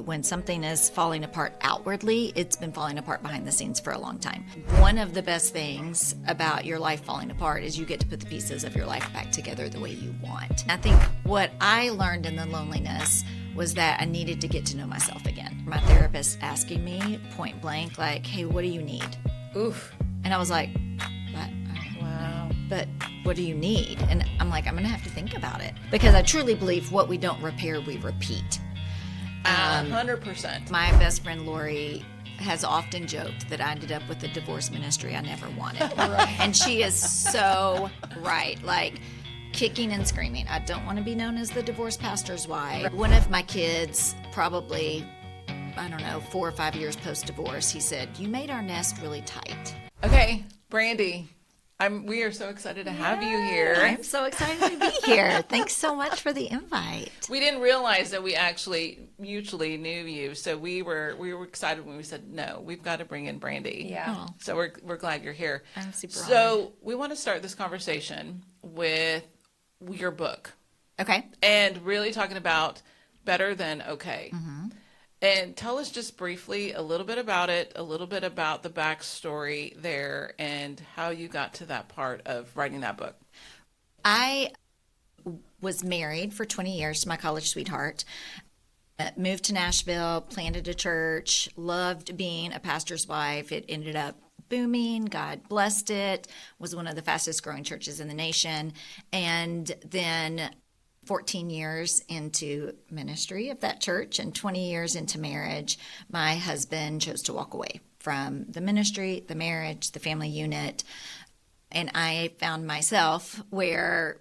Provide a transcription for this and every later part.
When something is falling apart outwardly, it's been falling apart behind the scenes for a long time. One of the best things about your life falling apart is you get to put the pieces of your life back together the way you want. I think what I learned in the loneliness was that I needed to get to know myself again. My therapist asking me point blank, like, hey, what do you need? Oof. And I was like, wow. But what do you need? And I'm like, I'm going to have to think about it. Because I truly believe what we don't repair, we repeat. 100%. My best friend Lori has often joked that I ended up with the divorce ministry I never wanted. Right. And she is so right. Like, kicking and screaming. I don't want to be known as the divorce pastor's wife. One of my kids, probably, 4 or 5 years post-divorce, he said, you made our nest really tight. Okay, Brandi, we are so excited to have you here. I'm so excited to be here. Thanks so much for the invite. We didn't realize that we actually mutually knew you, so we were excited when we said, no, we've got to bring in Brandi. Yeah. Oh. So we're glad you're here. I'm super So we want to start this conversation with your book. Okay. And really talking about Better Than Okay. Mm-hmm. And tell us just briefly a little bit about it, a little bit about the backstory there, and how you got to that part of writing that book. I was married for 20 years to my college sweetheart. Moved to Nashville, planted a church, loved being a pastor's wife. It ended up booming. God blessed it. Was one of the fastest growing churches in the nation. And then 14 years into ministry of that church and 20 years into marriage, my husband chose to walk away from the ministry, the marriage, the family unit. And I found myself where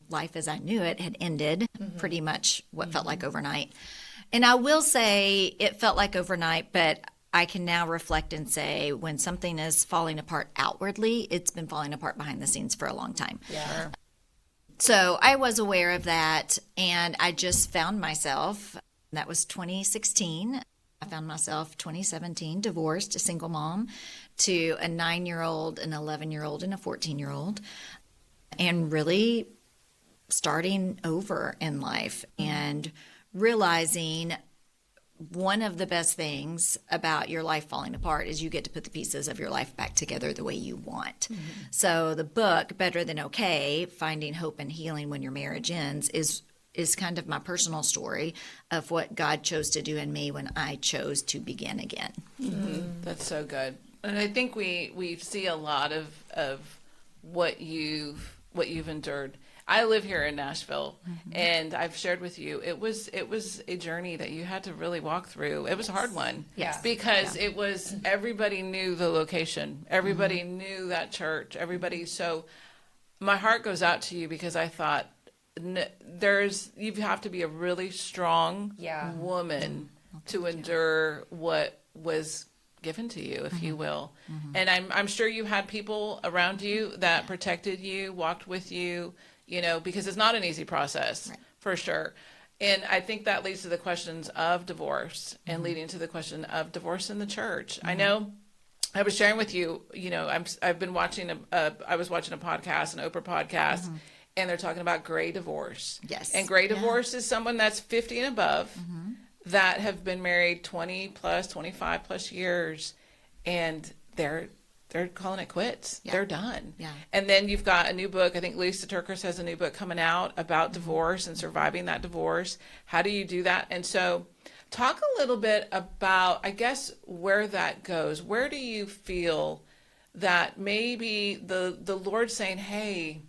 life as I knew it had ended, pretty much what felt like overnight. And I will say it felt like overnight, but I can now reflect and say when something is falling apart outwardly, it's been falling apart behind the scenes for a long time. Yeah. So I was aware of that, and I just found myself, that was 2016. I found myself 2017, divorced, a single mom to a 9-year-old, an 11-year-old, and a 14-year-old, and really starting over in life and realizing one of the best things about your life falling apart is you get to put the pieces of your life back together the way you want. Mm-hmm. So the book, Better Than Okay, Finding Hope and Healing When Your Marriage Ends, is kind of my personal story of what God chose to do in me when I chose to begin again. Mm-hmm. That's so good. And I think we see a lot of what you've endured. I live here in Nashville, and I've shared with you, it was a journey that you had to really walk through. It was a hard one. Yes. Because it was, everybody knew the location. Everybody knew that church. Everybody. So my heart goes out to you because I thought you have to be a really strong woman to endure what was given to you, if you will. And I'm sure you had people around you that protected you, walked with you, because it's not an easy process, for sure. And I think that leads to the questions of divorce and leading to the question of divorce in the church. I know I was sharing with you, I've been watching I was watching a podcast, an Oprah podcast, and they're talking about gray divorce. Yes. And gray divorce is someone that's 50 and above that have been married 20 plus, 25 plus years, and they're calling it quits. Yeah. They're done. Yeah. And then you've got a new book. I think Lisa Turkers has a new book coming out about divorce and surviving that divorce. How do you do that? And so talk a little bit about, I guess, where that goes. Where do you feel that maybe the Lord's saying, hey,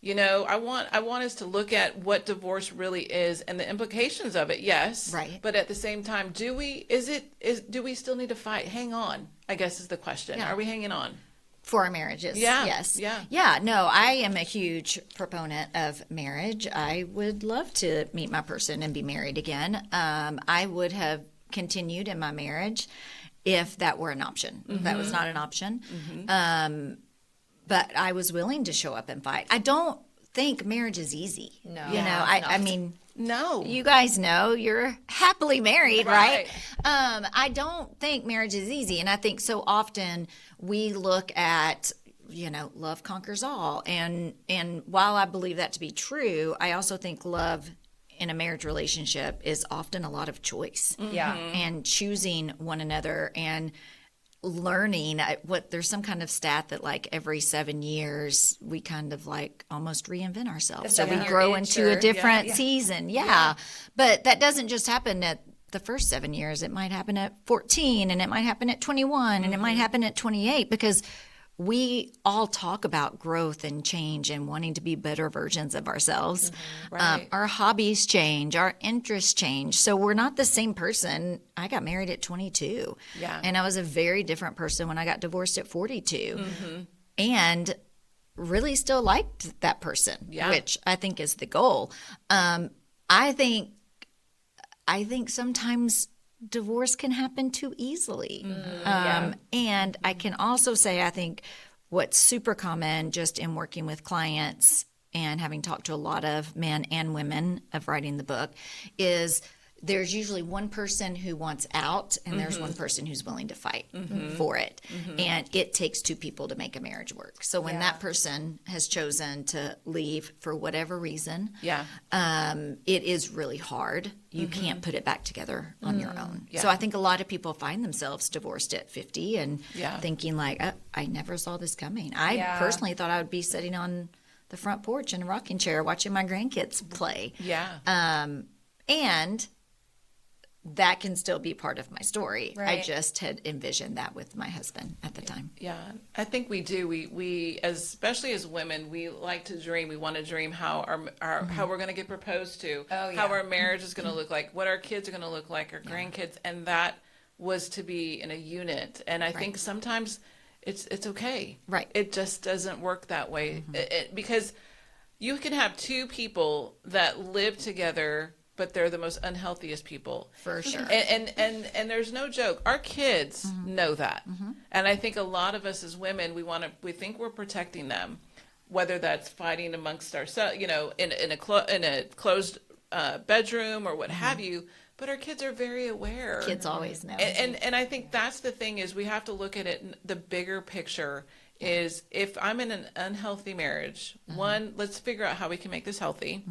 I want us to look at what divorce really is and the implications of it. Yes. Right. But at the same time, do we still need to fight? Hang on, I guess is the question. Yeah. Are we hanging on? For our marriages. Yeah. Yes. Yeah. Yeah. No, I am a huge proponent of marriage. I would love to meet my person and be married again. I would have continued in my marriage if that were an option. If that was not an option. But I was willing to show up and fight. I don't think marriage is easy. No. I mean, no. You guys know you're happily married, right? I don't think marriage is easy. And I think so often we look at, love conquers all. And while I believe that to be true, I also think love in a marriage relationship is often a lot of choice. Yeah. And choosing one another and learning there's some kind of stat that like every 7 years we kind of like almost reinvent ourselves. So we 7-year grow itch into a or- different Yeah. season. Yeah. But that doesn't just happen at the first 7 years. It might happen at 14, and it might happen at 21, and it might happen at 28, because we all talk about growth and change and wanting to be better versions of ourselves. Right. Our hobbies change, our interests change. So we're not the same person. I got married at 22. Yeah. And I was a very different person when I got divorced at 42. And really still liked that person, Yeah. which I think is the goal. I think sometimes divorce can happen too easily. And I can also say, I think what's super common just in working with clients and having talked to a lot of men and women of writing the book is there's usually one person who wants out, and there's one person who's willing to fight for it. And it takes two people to make a marriage work. So when that person has chosen to leave for whatever reason, Yeah. it is really hard. You can't put it back together on your own. Yeah. So I think a lot of people find themselves divorced at 50 and Yeah. thinking like, I never saw this coming. I Yeah. personally thought I would be sitting on the front porch in a rocking chair watching my grandkids play. Yeah. And that can still be part of my story. I Right. just had envisioned that with my husband at the time. Yeah, I think we do. We especially as women, we like to dream. We want to dream how our how we're going to get proposed to, Oh, yeah. how our marriage is going to look like, what our kids are going to look like, our grandkids, and that was to be in a unit. And I think sometimes it's okay. Right. It just doesn't work that way. Because you can have two people that live together, but they're the most unhealthiest people. For sure. And there's no joke. Our kids know that. And I think a lot of us as women, we think we're protecting them, whether that's fighting amongst ourselves, in a closed bedroom or what have you. But our kids are very aware. Kids always know. And I think that's the thing is we have to look at it in the bigger picture is if I'm in an unhealthy marriage, one, let's figure out how we can make this healthy.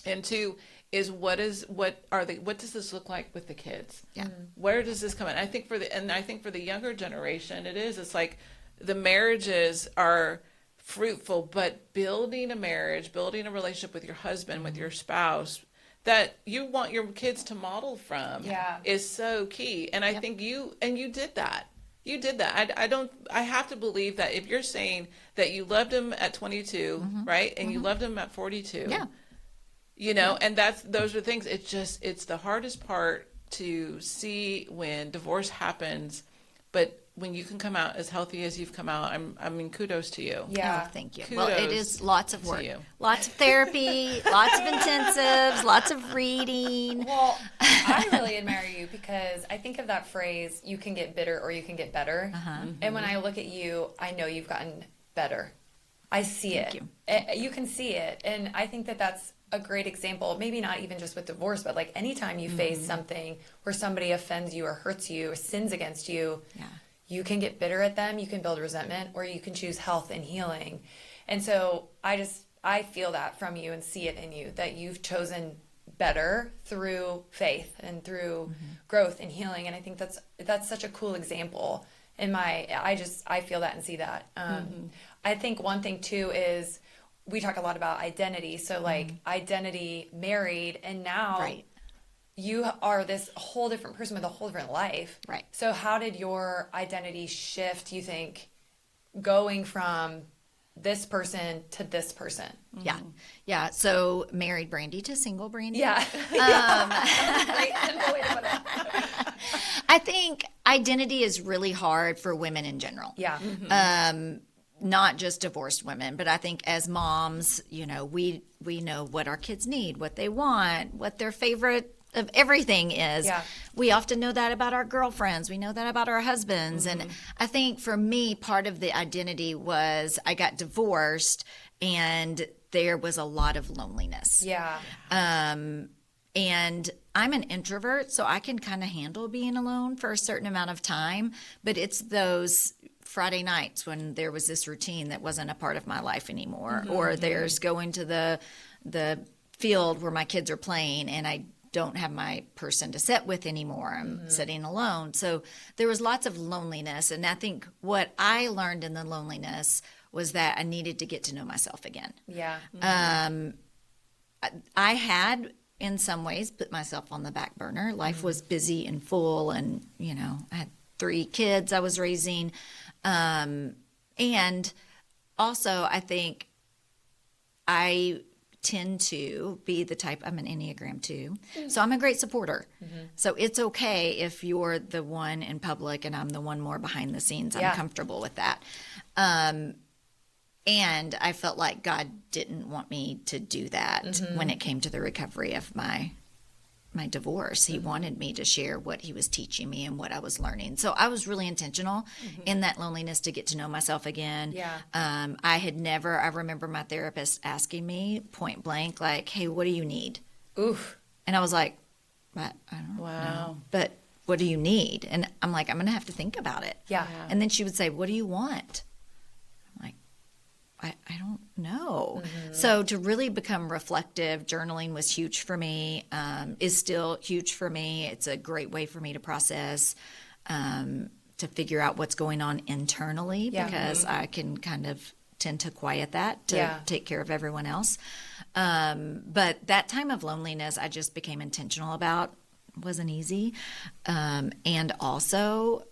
And two is what does this look like with the kids? Yeah. Where does this come in? I think for the younger generation it's like the marriages are fruitful, but building a marriage, building a relationship with your husband, with your spouse that you want your kids to model from is so key. And I think you did that. You did that. I have to believe that if you're saying that you loved him at 22, right? And you loved him at 42. Yeah. And those are things. It's the hardest part to see when divorce happens, but when you can come out as healthy as you've come out, I mean, kudos to you. Yeah. Oh, thank you. Well, it Kudos is lots of to work, you. lots of therapy, lots of intensives, lots of reading. Well, I really admire you because I think of that phrase, you can get bitter or you can get better. And when I look at you, I know you've gotten better. I see Thank it. You can see it. And I think that that's a great example, maybe not even just with divorce, but like anytime you face something where somebody offends you or hurts you or sins against you, you can get bitter at them, you can build resentment, or you can choose health and healing. And so I feel that from you and see it in you, that you've chosen better through faith and through growth and healing. And I think that's such a cool example. I feel that and see that. I think one thing too is we talk a lot about identity. So like identity, married, and now you are this whole different person with a whole different life. Right. So how did your identity shift, you think, going from this person to this person? Yeah. Yeah. So married Brandi to single Brandi. Yeah. Great simple way to put it. I think identity is really hard for women in general. Yeah. Not just divorced women, but I think as moms, we know what our kids need, what they want, what their favorite of everything is. Yeah. We often know that about our girlfriends. We know that about our husbands. And I think for me, part of the identity was I got divorced and there was a lot of loneliness. Yeah. And I'm an introvert, so I can kind of handle being alone for a certain amount of time. But it's those Friday nights when there was this routine that wasn't a part of my life anymore, or there's going to the field where my kids are playing and I don't have my person to sit with anymore. I'm sitting alone. So there was lots of loneliness. And I think what I learned in the loneliness was that I needed to get to know myself again. Yeah. I had, in some ways, put myself on the back burner. Life was busy and full, and, I had 3 kids I was raising. And also, I think I tend to be the type, I'm an Enneagram 2, so I'm a great supporter. So it's okay if you're the one in public and I'm the one more behind the scenes. I'm comfortable with that. And I felt like God didn't want me to do that when it came to the recovery of my divorce. He wanted me to share what he was teaching me and what I was learning. So I was really intentional in that loneliness to get to know myself again. Yeah. I remember my therapist asking me point blank, like, hey, what do you need? Oof. And I was like, I don't know. But what do you need? And I'm like, I'm going to have to think about it. Yeah. And then she would say, what do you want? I'm like, I don't know. So to really become reflective, journaling was huge for me, is still huge for me. It's a great way for me to process, to figure out what's going on internally, because I can kind of tend to quiet that to take care of everyone else. But that time of loneliness, I just became intentional about. It wasn't easy. And also,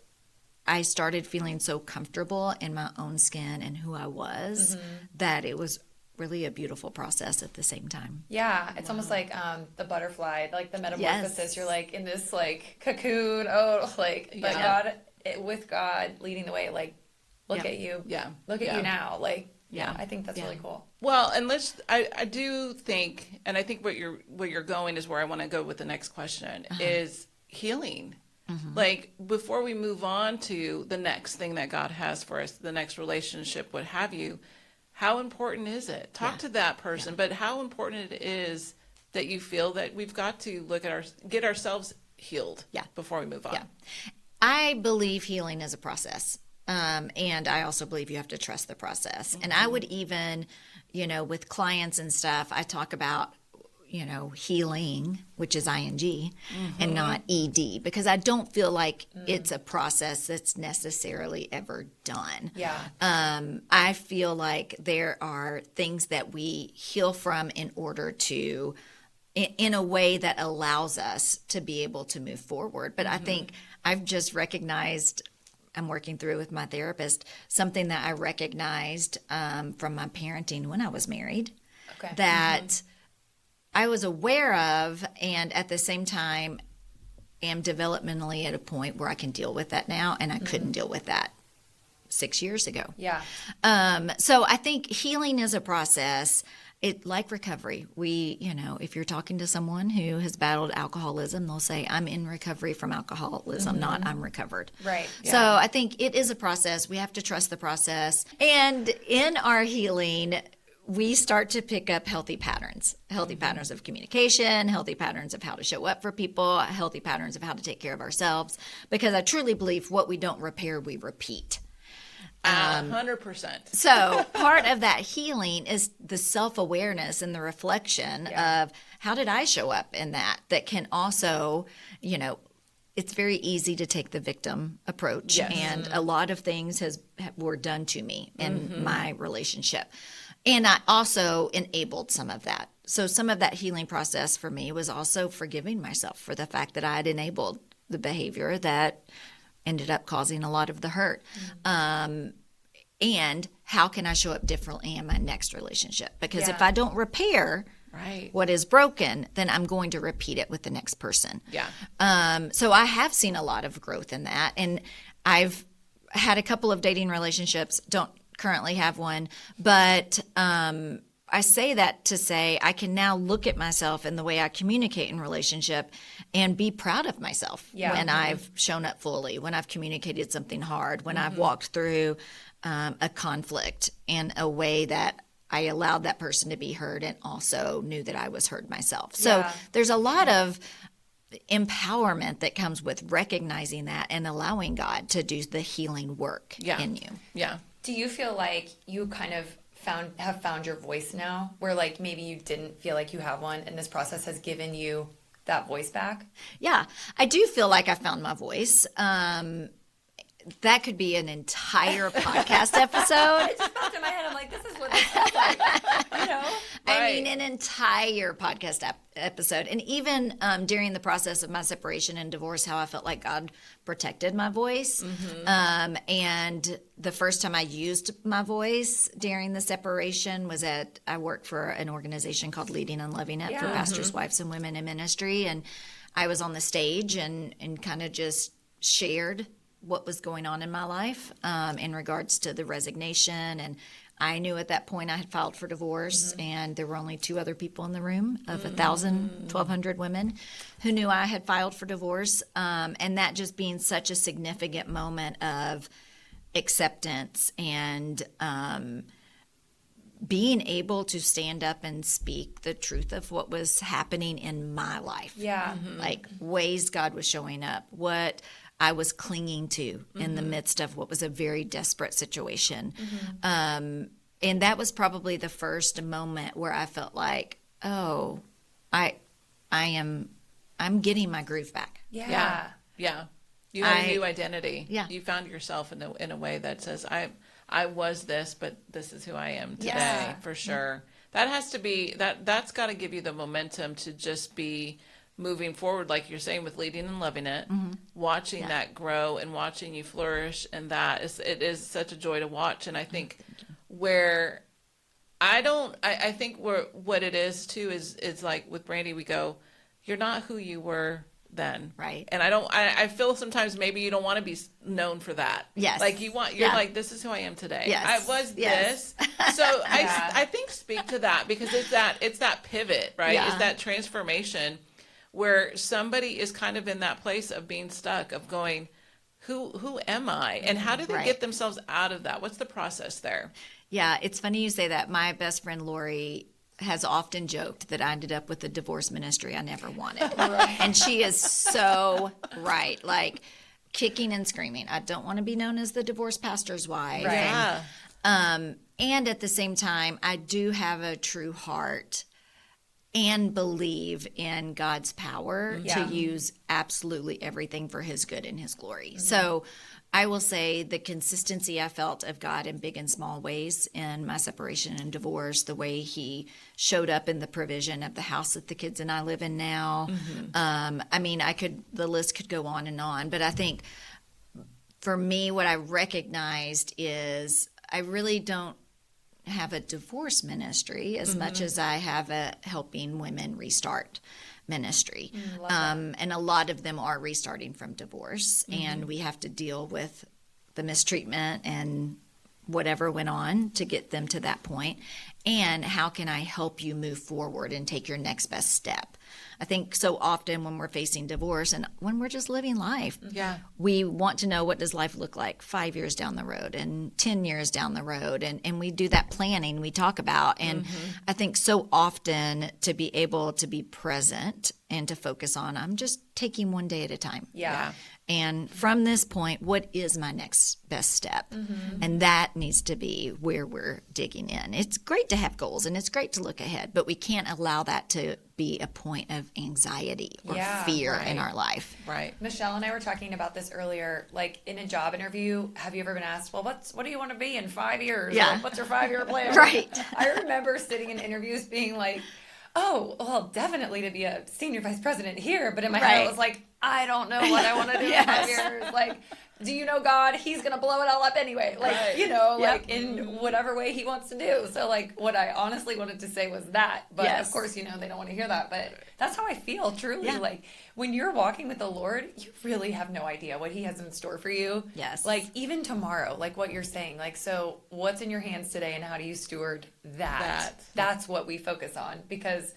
I started feeling so comfortable in my own skin and who I was that it was really a beautiful process at the same time. Yeah, it's almost like the butterfly, like the metamorphosis. Yes. You're like in this like cocoon. Oh, like but God, with God leading the way. Like, look at you. Yeah. Look at you now. Like, Yeah. I think that's really cool. Well, and I do think, and I think what you're going is where I want to go with the next question is healing. Like, before we move on to the next thing that God has for us, the next relationship, what have you, how important is it? Talk to that person, but how important it is that you feel that we've got to look at get ourselves healed before we move on. Yeah. I believe healing is a process. And I also believe you have to trust the process. And I would even, with clients and stuff, I talk about, healing, which is ing and not ed, because I don't feel like it's a process that's necessarily ever done. Yeah. I feel like there are things that we heal from in order to, in a way that allows us to be able to move forward. But I think I've just recognized, I'm working through with my therapist, something that I recognized from my parenting when I was married, that I was aware of, and at the same time am developmentally at a point where I can deal with that now, and I couldn't deal with that 6 years ago. Yeah. So I think healing is a process. It like recovery. If you're talking to someone who has battled alcoholism, they'll say, I'm in recovery from alcoholism, not I'm recovered. Right. So I think it is a process. We have to trust the process. And in our healing, we start to pick up healthy patterns of communication, healthy patterns of how to show up for people, healthy patterns of how to take care of ourselves. Because I truly believe what we don't repair, we repeat. 100%. So part of that healing is the self-awareness and the reflection of how did I show up in that can also, it's very easy to take the victim approach. Yes. And a lot of things were done to me in my relationship. And I also enabled some of that. So some of that healing process for me was also forgiving myself for the fact that I had enabled the behavior that ended up causing a lot of the hurt. And how can I show up differently in my next relationship? Because if I don't repair what is broken, then I'm going to repeat it with the next person. Yeah. So I have seen a lot of growth in that. And I've had a couple of dating relationships, don't currently have one, but I say that to say I can now look at myself and the way I communicate in relationship and be proud of myself when I've shown up fully, when I've communicated something hard, when I've walked through a conflict in a way that I allowed that person to be heard and also knew that I was heard myself. So there's a lot of empowerment that comes with recognizing that and allowing God to do the healing work in you. Yeah. Do you feel like you kind of found your voice now, where like maybe you didn't feel like you have one, and this process has given you that voice back? Yeah, I do feel like I found my voice. That could be an entire podcast episode. It just popped in my head. I'm like, this is what this sounds like. You know? I mean, an entire podcast episode. And even during the process of my separation and divorce, how I felt like God protected my voice. And the first time I used my voice during the separation was I worked for an organization called Leading and Loving It for pastors, wives, and women in ministry. And I was on the stage and kind of just shared what was going on in my life in regards to the resignation. And I knew at that point I had filed for divorce, and there were only 2 other people in the room of 1,200 women who knew I had filed for divorce. And that just being such a significant moment of acceptance and being able to stand up and speak the truth of what was happening in my life. Yeah. Like ways God was showing up, what I was clinging to in the midst of what was a very desperate situation. And that was probably the first moment where I felt like, oh, I'm getting my groove back. Yeah. Yeah. You had a new identity. Yeah. You found yourself in a way that says, I was this, but this is who I am today, Yeah. for sure. That has to be, that's got to give you the momentum to just be moving forward, like you're saying, with Leading and Loving It, watching that grow and watching you flourish. And it is such a joy to watch. And I think where I think what it is too is like with Brandi, we go, you're not who you were then. Right. And I feel sometimes maybe you don't want to be known for that. Yes. Like you're like, this is who I am today. Yes. I was Yes. this. So Yeah. I think speak to that, because it's that pivot, right? Yeah. It's that transformation where somebody is kind of in that place of being stuck, of going, who am I? And how do they Right. get themselves out of that? What's the process there? Yeah, it's funny you say that. My best friend Lori has often joked that I ended up with the divorce ministry I never wanted. And she is so right. Like kicking and screaming. I don't want to be known as the divorced pastor's wife. Right. Yeah. And at the same time, I do have a true heart and believe in God's power Yeah. to use absolutely everything for his good and his glory. So I will say the consistency I felt of God in big and small ways in my separation and divorce, the way he showed up in the provision of the house that the kids and I live in now. I mean, the list could go on, but I think for me, what I recognized is I really don't have a divorce ministry as much as I have a helping women restart ministry. And a lot of them are restarting from divorce, and we have to deal with the mistreatment and whatever went on to get them to that point. And how can I help you move forward and take your next best step? I think so often when we're facing divorce and when we're just living life, Yeah. we want to know, what does life look like 5 years down the road and 10 years down the road? And we do that planning we talk about. And I think so often to be able to be present and to focus on, I'm just taking one day at a time. Yeah. And from this point, what is my next best step? And that needs to be where we're digging in. It's great to have goals and it's great to look ahead, but we can't allow that to be a point of anxiety or Yeah, fear right. in our life. Right. Michelle and I were talking about this earlier. Like in a job interview, have you ever been asked, well, what do you want to be in 5 years? Yeah. Or, what's your 5-year plan? Right. I remember sitting in interviews being like, oh, well, definitely to be a senior vice president here. But in my head, Right. I was like, I don't know what I want to do in 5 years. Like, do you know God? He's going to blow it all up anyway. Like, Right. you know, Yep. like in whatever way he wants to do. So like what I honestly wanted to say was that. But Yes. of course, you know, they don't want to hear that. But that's how I feel truly. Yeah. Like when you're walking with the Lord, you really have no idea what he has in store for you. Yes. Like even tomorrow, like what you're saying, like, so what's in your hands today and how do you steward that? That's what we focus on, because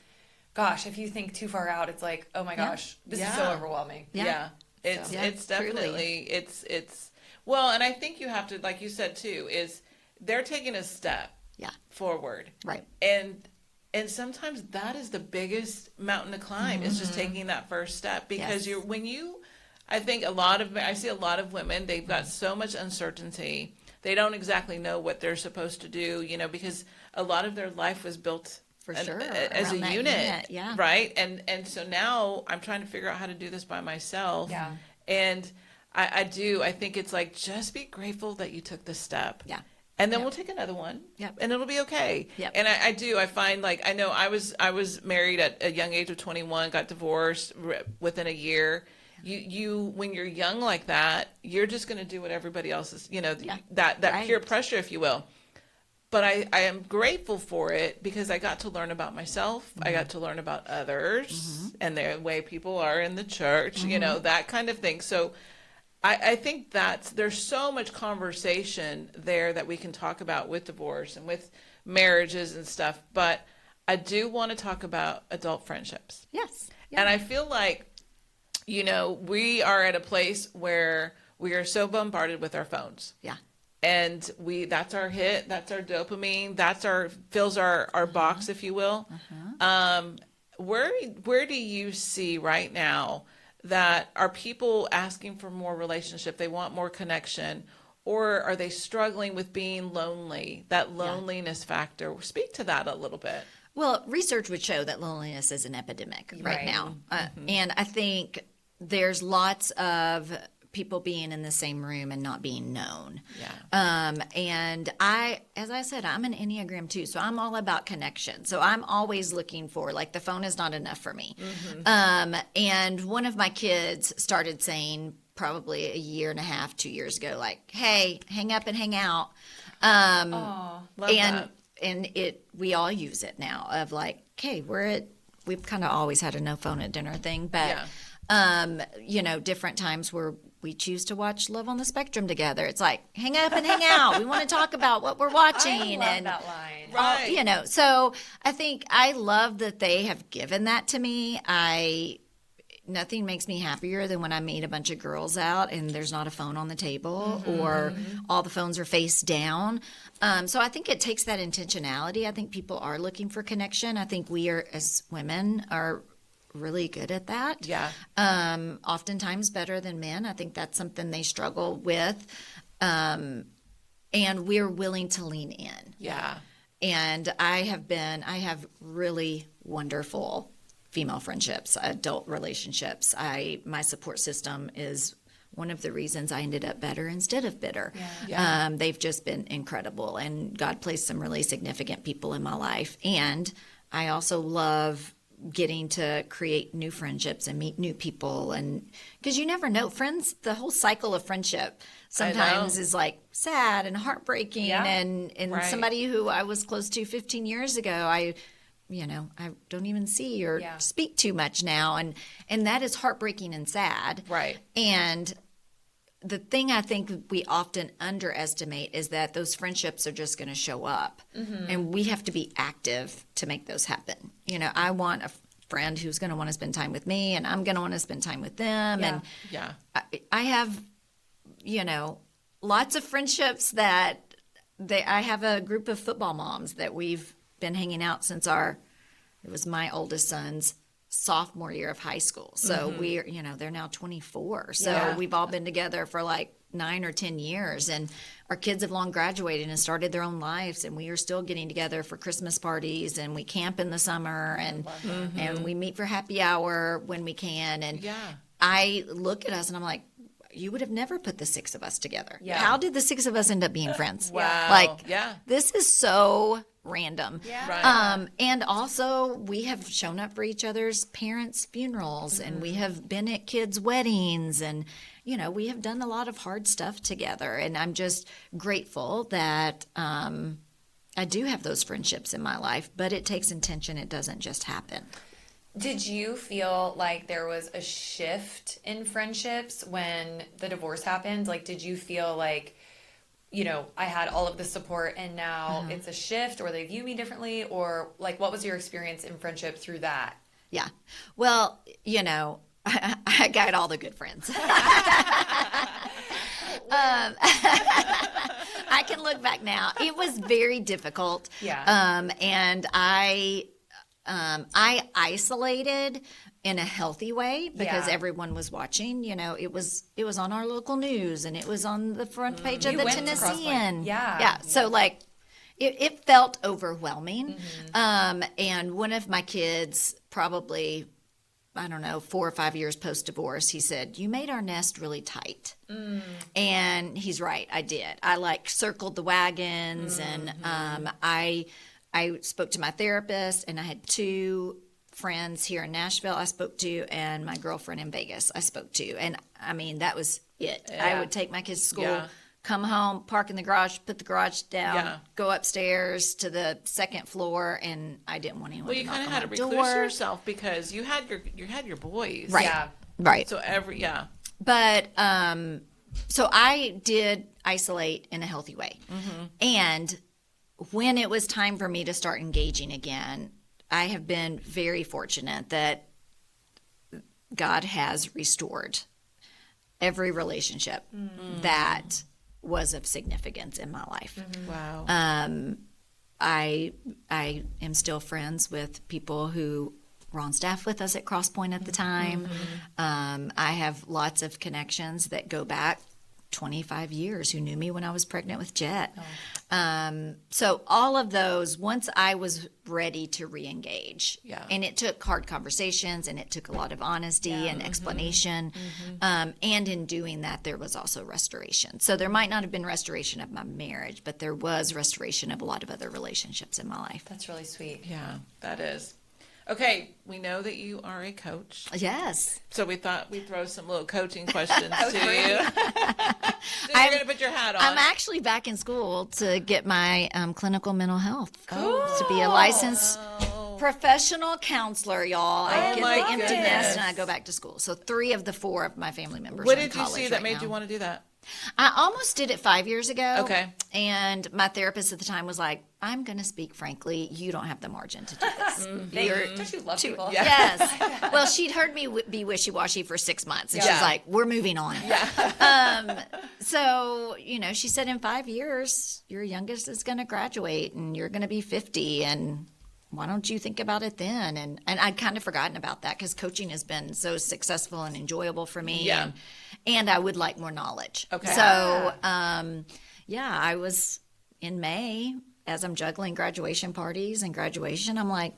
gosh, if you think too far out, it's like, oh my gosh, this is so Yeah. overwhelming. Yeah. It's Yeah, it's truly. definitely it's well, and I think you have to, like you said too, is they're taking a step Yeah. forward. Right. And sometimes that is the biggest mountain to climb, is just taking that first step, because Yes. I think I see a lot of women, they've got so much uncertainty they don't exactly know what they're supposed to do, because a lot of their life was built For sure. as a Around that unit, yeah. right? And so now I'm trying to figure out how to do this by myself. Yeah. And I think it's like, just be grateful that you took this step. Yeah. And then Yep. we'll take another one. Yep. And it'll be okay. Yep. And I find, like, I know I was married at a young age of 21, got divorced within a year. You when you're young like that, you're just going to do what everybody else is, that Right. peer pressure, if you will. But I am grateful for it because I got to learn about myself. I got to learn about others and the way people are in the church, that kind of thing. So I think there's so much conversation there that we can talk about with divorce and with marriages and stuff. But I do want to talk about adult friendships. Yes. And I feel like, we are at a place where we are so bombarded with our phones. Yeah. And that's our hit, that's our dopamine, fills our box, if you will. Where do you see right now that are people asking for more relationship, they want more connection, or are they struggling with being lonely, that loneliness factor? Speak to that a little bit. Well, research would show that loneliness is an epidemic right Right. now. And I think there's lots of people being in the same room and not being known. Yeah. And as I said, I'm an Enneagram too, so I'm all about connection. So I'm always looking for, like, the phone is not enough for me. And one of my kids started saying probably a year and a half, 2 years ago, like, hey, hang up and hang out. Oh, Love and that. and we all use it now of like, okay, we've kind of always had a no phone at dinner thing, but different times where we choose to watch Love on the Spectrum together. It's like, hang up and hang out. We want to talk about what we're watching. I love and that line. Right. so I think I love that they have given that to me. Nothing makes me happier than when I meet a bunch of girls out and there's not a phone on the table or all the phones are face down. So I think it takes that intentionality. I think people are looking for connection. I think we are, as women, are really good at that. Yeah. Oftentimes better than men. I think that's something they struggle with. And we're willing to lean in. Yeah. And I have really wonderful female friendships, adult relationships. My support system is one of the reasons I ended up better instead of bitter. Yeah. They've just been incredible, and God placed some really significant people in my life. And I also love getting to create new friendships and meet new people, and because you never know, friends, the whole cycle of friendship sometimes is like sad and heartbreaking. Yeah. And Right. somebody who I was close to 15 years ago, I don't even see or speak too much now. And that is heartbreaking and sad. Right. And the thing I think we often underestimate is that those friendships are just going to show up. And we have to be active to make those happen. I want a friend who's going to want to spend time with me, and I'm going to want to spend time with them. Yeah. And Yeah. I have, lots of friendships that I have a group of football moms that we've been hanging out since it was my oldest son's sophomore year of high school. So we're, they're now 24. So Yeah. we've all been together for like 9 or 10 years, and our kids have long graduated and started their own lives, and we are still getting together for Christmas parties, and we camp in the summer, and we meet for happy hour when we can. And Yeah. I look at us and I'm like, you would have never put the 6 of us together. Yeah. How did the 6 of us end up being friends? Wow. Like, Yeah. this is so random. Yeah. Right. And also, we have shown up for each other's parents' funerals, and we have been at kids' weddings, and we have done a lot of hard stuff together. And I'm just grateful that I do have those friendships in my life, but it takes intention. It doesn't just happen. Did you feel like there was a shift in friendships when the divorce happened? Like, did you feel like, I had all of the support and now it's a shift, or they view me differently, or like, what was your experience in friendship through that? Yeah. Well, I got all the good friends. I can look back now. It was very difficult. Yeah. And I isolated in a healthy way because Yeah. everyone was watching. It was on our local news and it was on the front page of You the went to Cross Point. Tennessean. Yeah. Yeah. So like it felt overwhelming. And one of my kids, probably, I don't know, 4 or 5 years post divorce, he said, "You made our nest really tight." And he's right. I did. I like circled the wagons, and I spoke to my therapist, and I had 2 friends here in Nashville I spoke to, and my girlfriend in Vegas I spoke to, and I mean that was it. I would take my kids to school. Yeah. Come home, park in the garage, put the garage down, Yeah. go upstairs to the second floor, and I didn't want anyone Well, to you knock kind of on had to my recluse door. yourself because you had your boys. Right. Yeah. Right. So But so I did isolate in a healthy way. And when it was time for me to start engaging again, I have been very fortunate that God has restored every relationship that was of significance in my life. Wow. I am still friends with people who were on staff with us at Cross Point at the time. I have lots of connections that go back 25 years who knew me when I was pregnant with Jet. So all of those, once I was ready to re-engage, and it took hard conversations and it took a lot of honesty and explanation. And in doing that, there was also restoration. So there might not have been restoration of my marriage, but there was restoration of a lot of other relationships in my life. That's really sweet. Yeah, that is. Okay, we know that you are a coach, Yes. so we thought we'd throw some little coaching questions to you. So you're going to put your hat on. I'm actually back in school to get my clinical mental health to be a licensed professional counselor, y'all. I get my the empty goodness. nest and I go back to school. So 3 of the 4 of my family members What are in did you college see that right made now. you want to do that? I almost did it 5 years ago. Okay. And my therapist at the time was like, "I'm going to speak frankly. You don't have the margin to do this." Don't you love people? Yes. Well, she'd heard me be wishy-washy for 6 months, and she's Yeah. like, "We're moving on." So, she said in 5 years, your youngest is going to graduate, and you're going to be 50, and why don't you think about it then? And I'd kind of forgotten about that because coaching has been so successful and enjoyable for me. Yeah. And I would like more knowledge. Okay. So, I was in May as I'm juggling graduation parties and graduation. I'm like,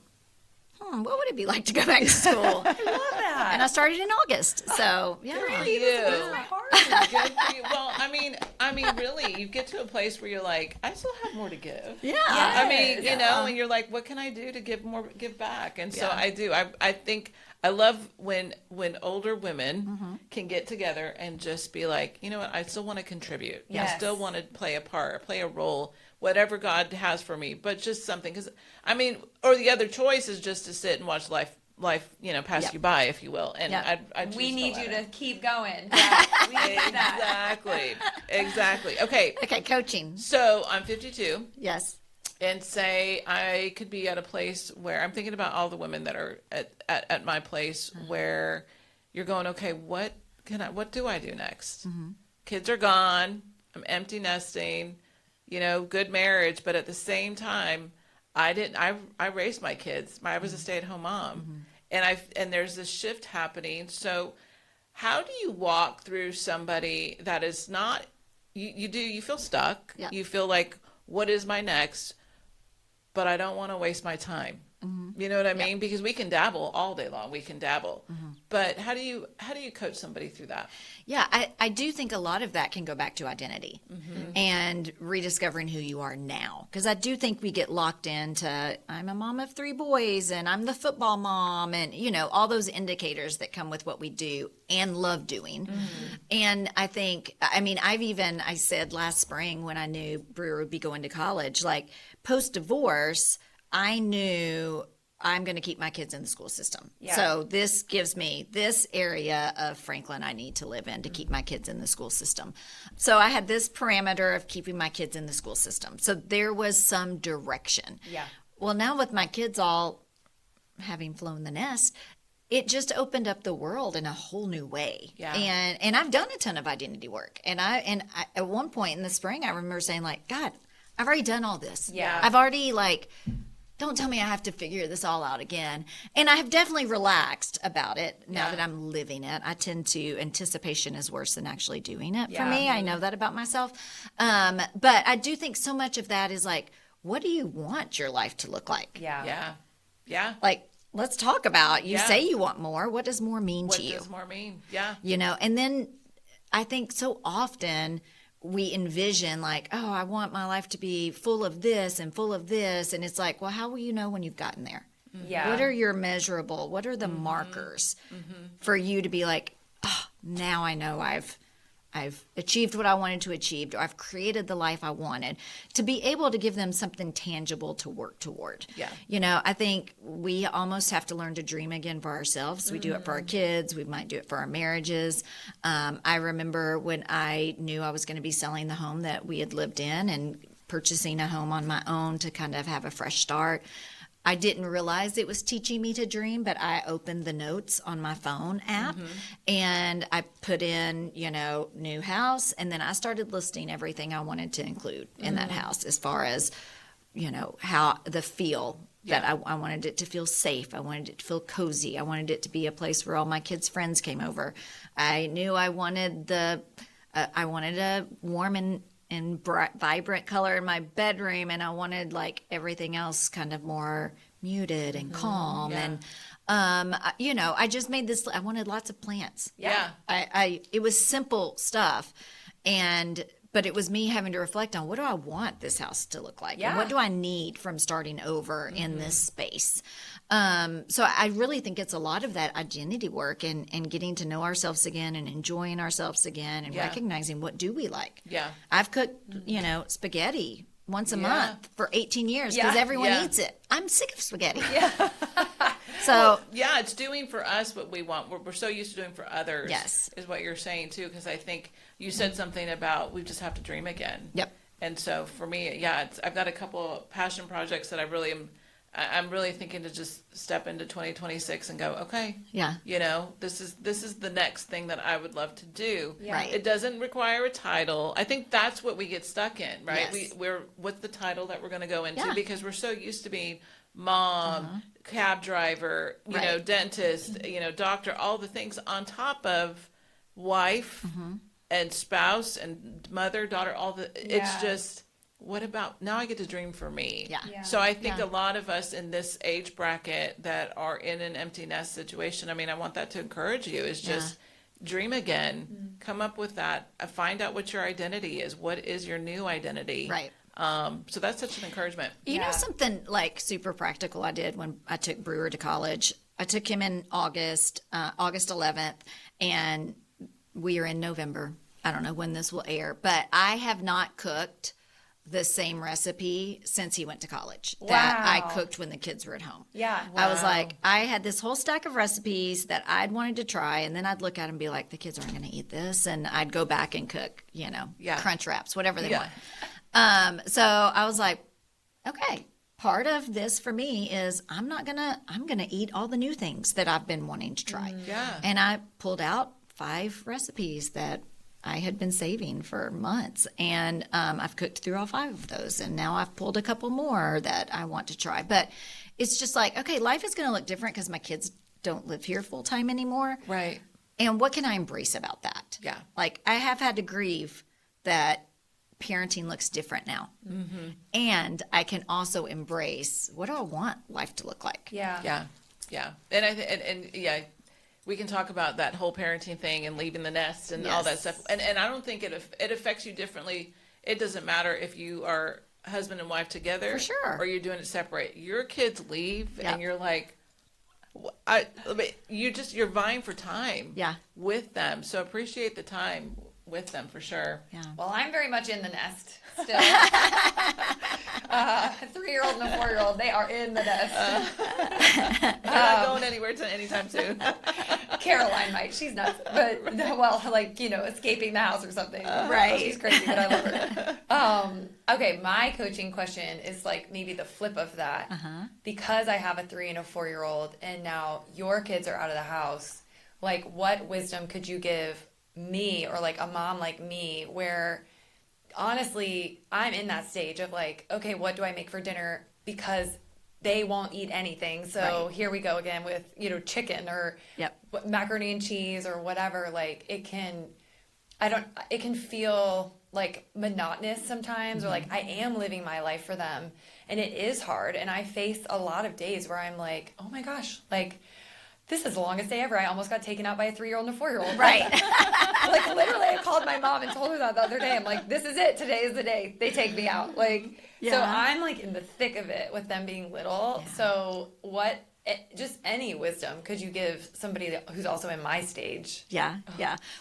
what would it be like to go back to school? Love that. And I started in August. So, yeah. Good for This you. is my heart. Good for you. Well, I mean, really, you get to a place where you're like, I still have more to give. Yeah. I mean, and you're like, what can I do to give back? And so I do. I think I love when older women can get together and just be like, you know what, I still want to contribute. Yes. I still want to play a part, play a role, whatever God has for me, but just something. Because or the other choice is just to sit and watch life pass you by, if you will. And Yep. I'd We choose need the you latter. to keep going. Yeah, we need that. Exactly. Okay. Okay, coaching. So I'm 52. Yes. And say I could be at a place where I'm thinking about all the women that are at my place where you're going, okay, what do I do next? Kids are gone. I'm empty nesting, good marriage. But at the same time, I raised my kids. I was a stay-at-home mom, and there's this shift happening. So how do you walk through somebody that is not, you feel stuck. Yeah. You feel like, what is my next? But I don't want to waste my time. You know what I mean? Because we can dabble all day long. We can dabble. But how do you coach somebody through that? Yeah, I do think a lot of that can go back to identity and rediscovering who you are now. Because I do think we get locked into, I'm a mom of 3 boys and I'm the football mom and, all those indicators that come with what we do and love doing. And I think, I said last spring when I knew Brewer would be going to college, like post-divorce, I knew I'm going to keep my kids in the school system. Yeah. So this gives me this area of Franklin I need to live in to keep my kids in the school system. So I had this parameter of keeping my kids in the school system. So there was some direction. Yeah. Well, now with my kids all having flown the nest, it just opened up the world in a whole new way. Yeah. And I've done a ton of identity work. And I at one point in the spring, I remember saying like, God, I've already done all this. Yeah. I've already don't tell me I have to figure this all out again. And I have definitely relaxed about it now Yeah. that I'm living it. I tend to, anticipation is worse than actually doing it for Yeah. me. I know that about myself. But I do think so much of that is like, what do you want your life to look like? Yeah. Yeah. Like, let's talk about, you Yeah. say you want more. What does more mean What to you? does more mean? Yeah. You know, and then I think so often we envision like, oh, I want my life to be full of this and full of this. And it's like, well, how will you know when you've gotten there? Yeah. What are your measurable? What are the markers for you to be like, oh, now I know I've achieved what I wanted to achieve, or I've created the life I wanted, to be able to give them something tangible to work toward. Yeah. You know, I think we almost have to learn to dream again for ourselves. We do it for our kids. We might do it for our marriages. I remember when I knew I was going to be selling the home that we had lived in and purchasing a home on my own to kind of have a fresh start. I didn't realize it was teaching me to dream, but I opened the notes on my phone app and I put in, you know, new house. And then I started listing everything I wanted to include in that house as far as, you know, how the feel that I wanted it to feel safe. I wanted it to feel cozy. I wanted it to be a place where all my kids' friends came over. I knew I wanted I wanted a warm and bright, vibrant color in my bedroom, and I wanted like everything else kind of more muted and calm. Yeah. And you know, I just made this. I wanted lots of plants. Yeah. It was simple stuff, but it was me having to reflect on, what do I want this house to look like? Yeah. And what do I need from starting over in this space? So I really think it's a lot of that identity work and getting to know ourselves again and enjoying ourselves again and Yeah. recognizing, what do we like? Yeah. I've cooked, you know, spaghetti once a Yeah. month for 18 years because Yeah. everyone Yeah. eats it. I'm sick of spaghetti. Yeah. So Yeah, it's doing for us what we want. We're so used to doing for others. Yes. Is what you're saying too, because I think you said something about we just have to dream again. Yep. And so for me, yeah, I've got a couple of passion projects that I'm really thinking to just step into 2026 and go, okay, yeah. you know, this is the next thing that I would love to do. Yeah. Right. It doesn't require a title. I think that's what we get stuck in, right? Yes. We're what's the title that we're going to go into, Yeah. because we're so used to being mom, cab driver, you know, Right. dentist, you know, doctor, all the things on top of wife and spouse and mother, daughter, all the Yeah. it's just, what about now I get to dream for me. Yeah. Yeah. So I think Yeah. a lot of us in this age bracket that are in an empty nest situation, I mean, I want that to encourage you, is just dream again, come up with that, find out what your identity is. What is your new identity? Right. So that's such an encouragement. You know Yeah. something like super practical I did when I took Brewer to college? I took him in August 11th, and we are in November. I don't know when this will air, but I have not cooked the same recipe since he went to college that I Wow. cooked when the kids were at home. Yeah. I was Wow. like, I had this whole stack of recipes that I'd wanted to try, and then I'd look at them and be like, the kids aren't going to eat this, and I'd go back and cook, you know, Yeah. crunch wraps, whatever they Yeah. want. So I was like, okay, part of this for me is I'm gonna eat all the new things that I've been wanting to try. Yeah. And I pulled out 5 recipes that I had been saving for months, and I've cooked through all 5 of those, and now I've pulled a couple more that I want to try. But it's just like, okay, life is going to look different because my kids don't live here full time anymore. Right. And what can I embrace about that? Yeah. Like, I have had to grieve that parenting looks different now. Mm-hmm. And I can also embrace, what do I want life to look like? Yeah. Yeah. Yeah. And and yeah, we can talk about that whole parenting thing and leaving the nest and all that Yes. stuff. And I don't think it affects you differently. It doesn't matter if you are husband and wife together, For sure. or you're doing it separate. Your kids leave, Yep. and you're like, you're vying for time. Yeah. With them. So appreciate the time with them for sure. Yeah. Well, I'm very much in the nest still. 3-year-old and a 4-year-old, they are in the nest. They're not going anywhere anytime soon. Caroline might. She's nuts. But, well, like, you know, escaping the house or something. Right. She's crazy, but I love her. Okay, my coaching question is like maybe the flip of that. Because I have a 3 and a 4-year-old, and now your kids are out of the house, like, what wisdom could you give me, or like a mom like me, where honestly I'm in that stage of like, okay, what do I make for dinner, because they won't eat anything. So here we go again with, chicken or macaroni and cheese or whatever. Like it can feel like monotonous sometimes, or like I am living my life for them, and it is hard. And I face a lot of days where I'm like, oh my gosh, like this is the longest day ever. I almost got taken out by a 3-year-old and a 4-year-old. Right. Like literally, I called my mom and told her that the other day. I'm like, this is it. Today is the day they take me out. Like, so I'm like in the thick of it with them being little. Yeah. So just any wisdom could you give somebody who's also in my stage? Yeah.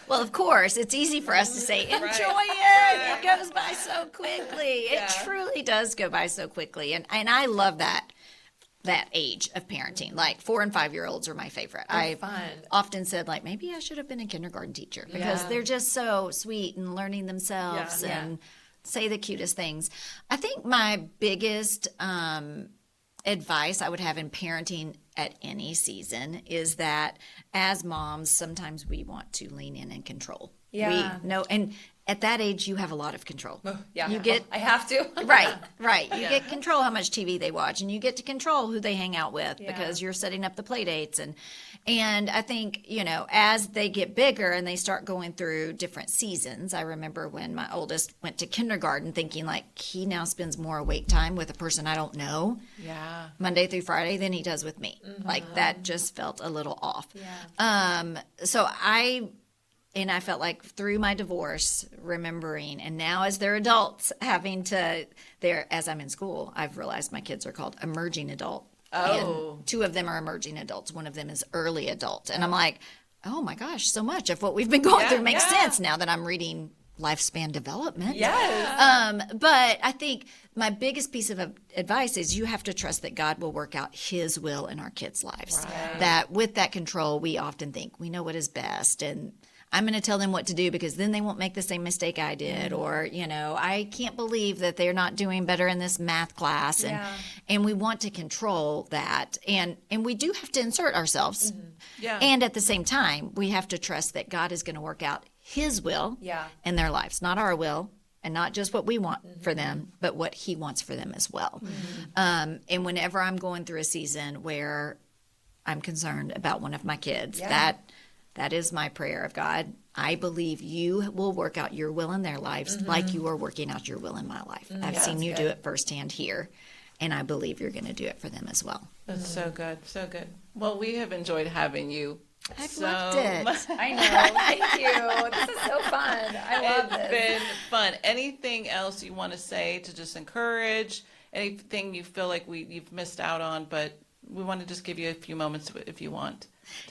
Well, of course, it's easy for us to say, enjoy it. It goes by so quickly. It truly does go by so quickly. And I love that age of parenting. Like 4 and 5-year-olds are my favorite. I often said, like, maybe I should have been a kindergarten teacher because they're just so sweet and learning themselves and say the cutest things. I think my biggest advice I would have in parenting at any season is that as moms, sometimes we want to lean in and control. Yeah. We know, and at that age, you have a lot of control. Yeah. You get, I have to. Right. You get control how much TV they watch, and you get to control who they hang out with because you're setting up the play dates. And I think, as they get bigger and they start going through different seasons, I remember when my oldest went to kindergarten thinking like he now spends more awake time with a person I don't know Monday through Friday than he does with me. Like that just felt a little off. So I felt like through my divorce, remembering, and now as they're adults, as I'm in school, I've realized my kids are called emerging adult. Oh. And 2 of them are emerging adults. 1 of them is early adult. And I'm like, oh my gosh, so much of what we've been going through makes sense now that I'm reading lifespan development. Yes. But I think my biggest piece of advice is you have to trust that God will work out his will in our kids' lives. Right. That with that control, we often think we know what is best, and I'm going to tell them what to do because then they won't make the same mistake I did. Or, I can't believe that they're not doing better in this math class. And we want to control that. And we do have to insert ourselves. Yeah. And at the same time, we have to trust that God is going to work out his will in their lives, not our will. And not just what we want for them, but what he wants for them as well. And whenever I'm going through a season where I'm concerned about one of my kids, that is my prayer of God. I believe you will work out your will in their lives like you are working out your will in my life. I've seen you do it firsthand here, and I believe you're going to do it for them as well. That's so good. So good. Well, we have enjoyed having you. I've loved it. I know. Thank you. This is so fun. I love this. It's been fun. Anything else you want to say to just encourage? Anything you feel like you've missed out on, but we want to just give you a few moments if you want.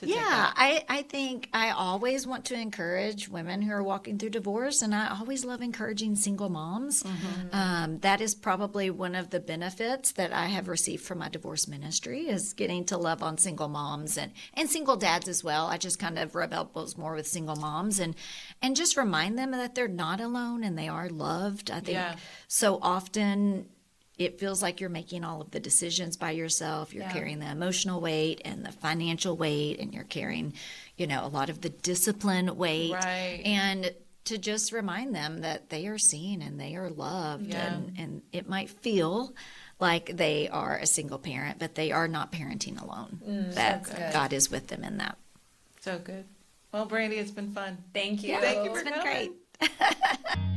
I think I always want to encourage women who are walking through divorce, and I always love encouraging single moms. That is probably one of the benefits that I have received from my divorce ministry is getting to love on single moms and single dads as well. I just kind of rub elbows more with single moms and just remind them that they're not alone and they are loved. I think so often it feels like you're making all of the decisions by yourself. You're carrying the emotional weight and the financial weight, and you're carrying, a lot of the discipline weight. Right. And to just remind them that they are seen and they are loved. And it might feel like they are a single parent, but they are not parenting alone. That God is with them in that. So good. Well, Brandi, it's been fun. Thank you. Thank you for It's been coming. great.